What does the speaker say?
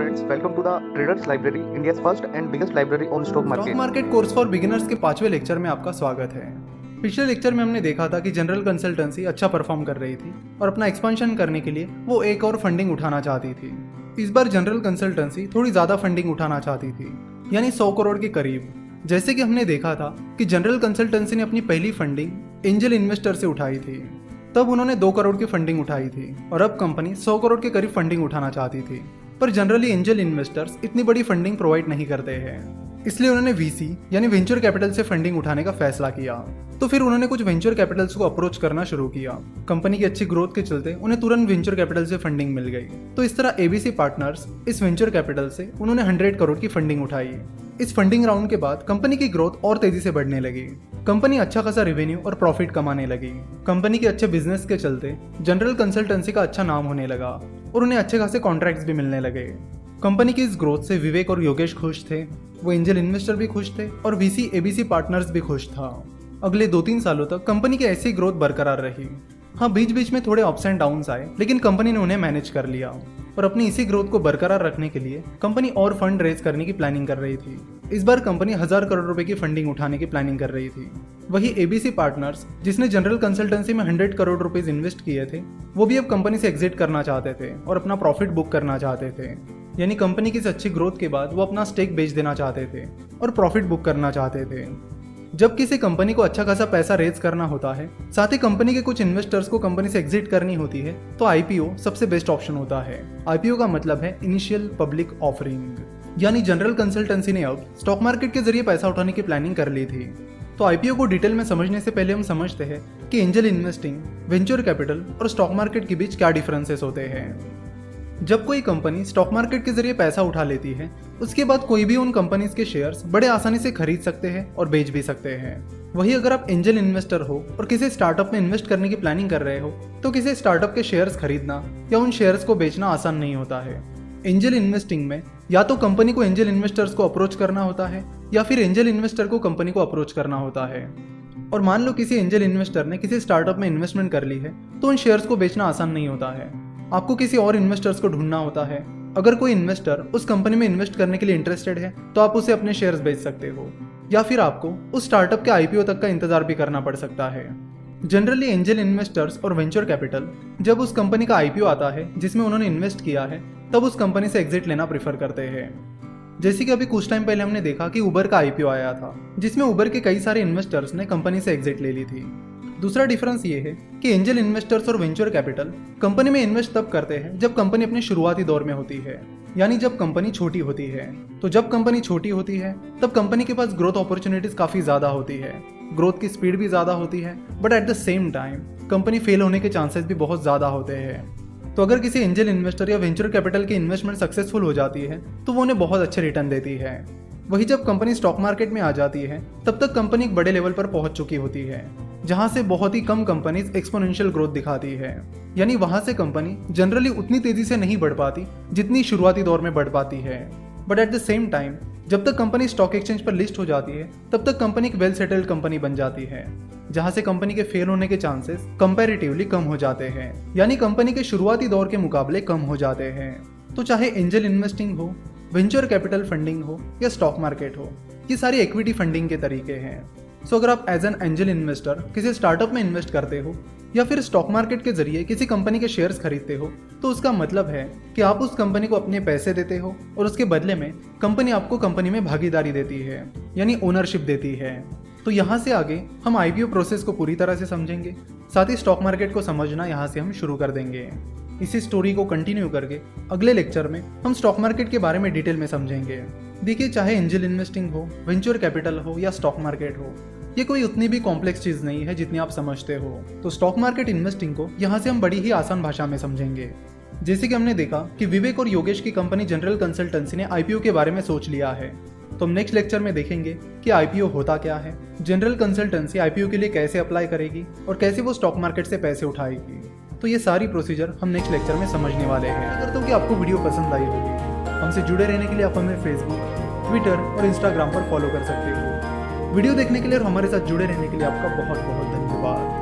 friends, welcome to the Traders Library, India's first and biggest library on stock stock market. Market course for beginners के 5वें lecture में आपका स्वागत है। पिछले लेक्चर में हमने देखा था कि जनरल कंसल्टेंसी अच्छा परफॉर्म कर रही थी और अपना एक्सपेंशन करने के लिए वो एक और फंडिंग उठाना चाहती थी। इस बार जनरल कंसल्टेंसी थोड़ी ज़्यादा फंडिंग उठाना चाहती थी, यानी 100 करोड़ के करीब। जैसे कि हमने देखा था कि जनरल कंसल्टेंसी ने अपनी पहली फंडिंग एंजल इन्वेस्टर से उठाई थी, तब उन्होंने 2 करोड़ की फंडिंग उठाई थी और अब कंपनी 100 करोड़ के करीब फंडिंग उठाना चाहती थी। पर जनरली एंजल इन्वेस्टर्स इतनी बड़ी फंडिंग प्रोवाइड नहीं करते हैं, इसलिए उन्होंने वीसी यानी वेंचर कैपिटल से फंडिंग उठाने का फैसला किया। तो फिर उन्होंने कुछ वेंचर कैपिटल्स को अप्रोच करना शुरू किया। कंपनी की अच्छी ग्रोथ के चलते उन्हें तुरंत वेंचर कैपिटल से फंडिंग मिल गई। तो इस तरह एबीसी पार्टनर्स इस वेंचर कैपिटल से उन्होंने 100 करोड़ की फंडिंग उठाई। इस फंडिंग राउंड के बाद कंपनी की ग्रोथ और तेजी से बढ़ने लगी। कंपनी अच्छा खासा रेवेन्यू और प्रॉफिट कमाने लगी। कंपनी के अच्छे बिजनेस के चलते जनरल कंसल्टेंसी का अच्छा नाम होने लगा और उन्हें अच्छे खासे कॉन्ट्रैक्ट्स भी मिलने लगे। कंपनी की इस ग्रोथ से विवेक और योगेश खुश थे, वो एंजल इन्वेस्टर भी खुश थे और वीसी एबीसी पार्टनर्स भी खुश था। अगले 2-3 सालों तक कंपनी की ऐसी ग्रोथ बरकरार रही। हाँ, बीच बीच में थोड़े अप्स एंड डाउन्स आए, लेकिन कंपनी ने उन्हें मैनेज कर लिया और अपनी इसी ग्रोथ को बरकरार रखने के लिए कंपनी और फंड रेज करने की प्लानिंग कर रही थी। इस बार कंपनी 1000 करोड़ रुपए की फंडिंग उठाने की प्लानिंग कर रही थी। वही एबीसी पार्टनर्स, जिसने जनरल कंसल्टेंसी में 100 करोड़ रुपए इन्वेस्ट किए थे, वो भी अब कंपनी से एग्जिट करना चाहते थे और अपना प्रॉफिट बुक करना चाहते थे। यानी कंपनी की इस अच्छी ग्रोथ के बाद वो अपना स्टेक बेच देना चाहते थे और प्रॉफिट बुक करना चाहते थे। जब किसी कंपनी को अच्छा खासा पैसा रेज करना होता है, साथ ही कंपनी के कुछ इन्वेस्टर्स को कंपनी से एग्जिट करनी होती है, तो आईपीओ सबसे बेस्ट ऑप्शन होता है। आईपीओ का मतलब है इनिशियल पब्लिक ऑफरिंग। यानी जनरल कंसल्टेंसी ने अब स्टॉक मार्केट के जरिए पैसा उठाने की प्लानिंग कर ली थी। तो आईपीओ को डिटेल में समझने से पहले हम समझते हैं कि एंजल इन्वेस्टिंग, वेंचर कैपिटल और स्टॉक मार्केट के बीच क्या डिफरेंसेस होते हैं। जब कोई कंपनी स्टॉक मार्केट के जरिए पैसा उठा लेती है, उसके बाद कोई भी उन कंपनीज के शेयर्स बड़े आसानी से खरीद सकते हैं और बेच भी सकते हैं। वही अगर आप एंजल इन्वेस्टर हो और किसी स्टार्टअप में इन्वेस्ट करने की प्लानिंग कर रहे हो, तो किसी स्टार्टअप के शेयर्स खरीदना या उन शेयर्स को बेचना आसान नहीं होता है। एंजल इन्वेस्टिंग में या तो कंपनी को एंजल इन्वेस्टर्स को अप्रोच करना होता है या फिर एंजल इन्वेस्टर को कंपनी को अप्रोच करना होता है। और मान लो किसी एंजल इन्वेस्टर ने किसी स्टार्टअप में इन्वेस्टमेंट कर ली है, तो उन शेयर्स को बेचना आसान नहीं होता है। आपको किसी और इन्वेस्टर्स को ढूंढना होता है। अगर कोई इन्वेस्टर उस कंपनी में इन्वेस्ट करने के लिए इंटरेस्टेड है, तो आप उसे अपने शेयर्स बेच सकते हो, या फिर आपको उस स्टार्टअप के आईपीओ तक का इंतजार भी करना पड़ सकता है। जनरली एंजल इन्वेस्टर्स और वेंचर कैपिटल जब उस कंपनी का आईपीओ आता है जिसमें उन्होंने इन्वेस्ट किया है, तब उस कंपनी से एग्जिट लेना प्रेफर करते हैं। जैसे कि अभी कुछ टाइम पहले हमने देखा कि उबर का आईपीओ आया था, जिसमें उबर के कई सारे इन्वेस्टर्स ने कंपनी से एग्जिट ले ली थी। दूसरा डिफरेंस ये है कि एंजल इन्वेस्टर्स और वेंचर कैपिटल कंपनी में इन्वेस्ट तब करते हैं जब कंपनी अपने शुरुआती दौर में होती है, यानी जब कंपनी छोटी होती है। तो जब कंपनी छोटी होती है, तब कंपनी के पास ग्रोथ अपॉर्चुनिटीज काफी ज्यादा होती है, ग्रोथ की स्पीड भी ज्यादा होती है, but at the same time company fail होने के चांसेस भी बहुत ज्यादा होते हैं। तो अगर किसी एंजल इन्वेस्टर या वेंचर कैपिटल की इन्वेस्टमेंट सक्सेसफुल हो जाती है, तो वो उन्हें बहुत अच्छे रिटर्न देती है। वही जब कंपनी स्टॉक मार्केट में आ जाती है, तब तक कंपनी एक बड़े लेवल पर पहुंच चुकी होती है, जहां से बहुत ही कम कंपनीज एक्सपोनेंशियल ग्रोथ दिखाती है। यानी वहां से कंपनी जनरली उतनी तेजी से नहीं बढ़ पाती जितनी शुरुआती दौर में बढ़ पाती है। But at the same time जब तक कंपनी स्टॉक एक्सचेंज पर लिस्ट हो जाती है, तब तक कंपनी एक वेल सेटल्ड कंपनी बन जाती है, जहां से कंपनी के फेल होने के चांसेस कंपैरेटिवली कम हो जाते हैं, यानी कंपनी के शुरुआती दौर के मुकाबले कम हो जाते हैं। तो चाहे एंजल इन्वेस्टिंग हो, वेंचर कैपिटल फंडिंग हो या स्टॉक मार्केट हो, ये सारी इक्विटी फंडिंग के तरीके हैं। सो अगर आप एज एन एंजल इन्वेस्टर किसी स्टार्टअप में इन्वेस्ट करते हो या फिर स्टॉक मार्केट के जरिए किसी कंपनी के शेयर्स खरीदते हो, तो उसका मतलब है कि आप उस कंपनी को अपने पैसे देते हो और उसके बदले में कंपनी आपको कंपनी में भागीदारी देती है, यानी ओनरशिप देती है। तो यहाँ से आगे हम आईपीओ प्रोसेस को पूरी तरह से समझेंगे, साथ ही स्टॉक मार्केट को समझना यहाँ से हम शुरू कर देंगे। इसी स्टोरी को कंटिन्यू करके अगले लेक्चर में हम स्टॉक मार्केट के बारे में डिटेल में समझेंगे। देखिए, चाहे एंजल इन्वेस्टिंग हो, वेंचर कैपिटल हो या स्टॉक मार्केट हो, ये कोई उतनी भी कॉम्प्लेक्स चीज नहीं है जितनी आप समझते हो। तो स्टॉक मार्केट इन्वेस्टिंग को यहाँ से हम बड़ी ही आसान भाषा में समझेंगे। जैसे कि हमने देखा कि विवेक और योगेश की कंपनी जनरल कंसल्टेंसी ने आईपीओ के बारे में सोच लिया है, तो हम नेक्स्ट लेक्चर में देखेंगे कि आईपीओ होता क्या है, जनरल कंसल्टेंसी आईपीओ के लिए कैसे अप्लाई करेगी और कैसे वो स्टॉक मार्केट से पैसे उठाएगी। तो ये सारी प्रोसीजर हम नेक्स्ट लेक्चर में समझने वाले हैं। अगर तो कि आपको वीडियो पसंद आई होगी, हमसे जुड़े रहने के लिए आप हमें फेसबुक, ट्विटर और इंस्टाग्राम पर फॉलो कर सकते हो। वीडियो देखने के लिए और हमारे साथ जुड़े रहने के लिए आपका बहुत बहुत धन्यवाद।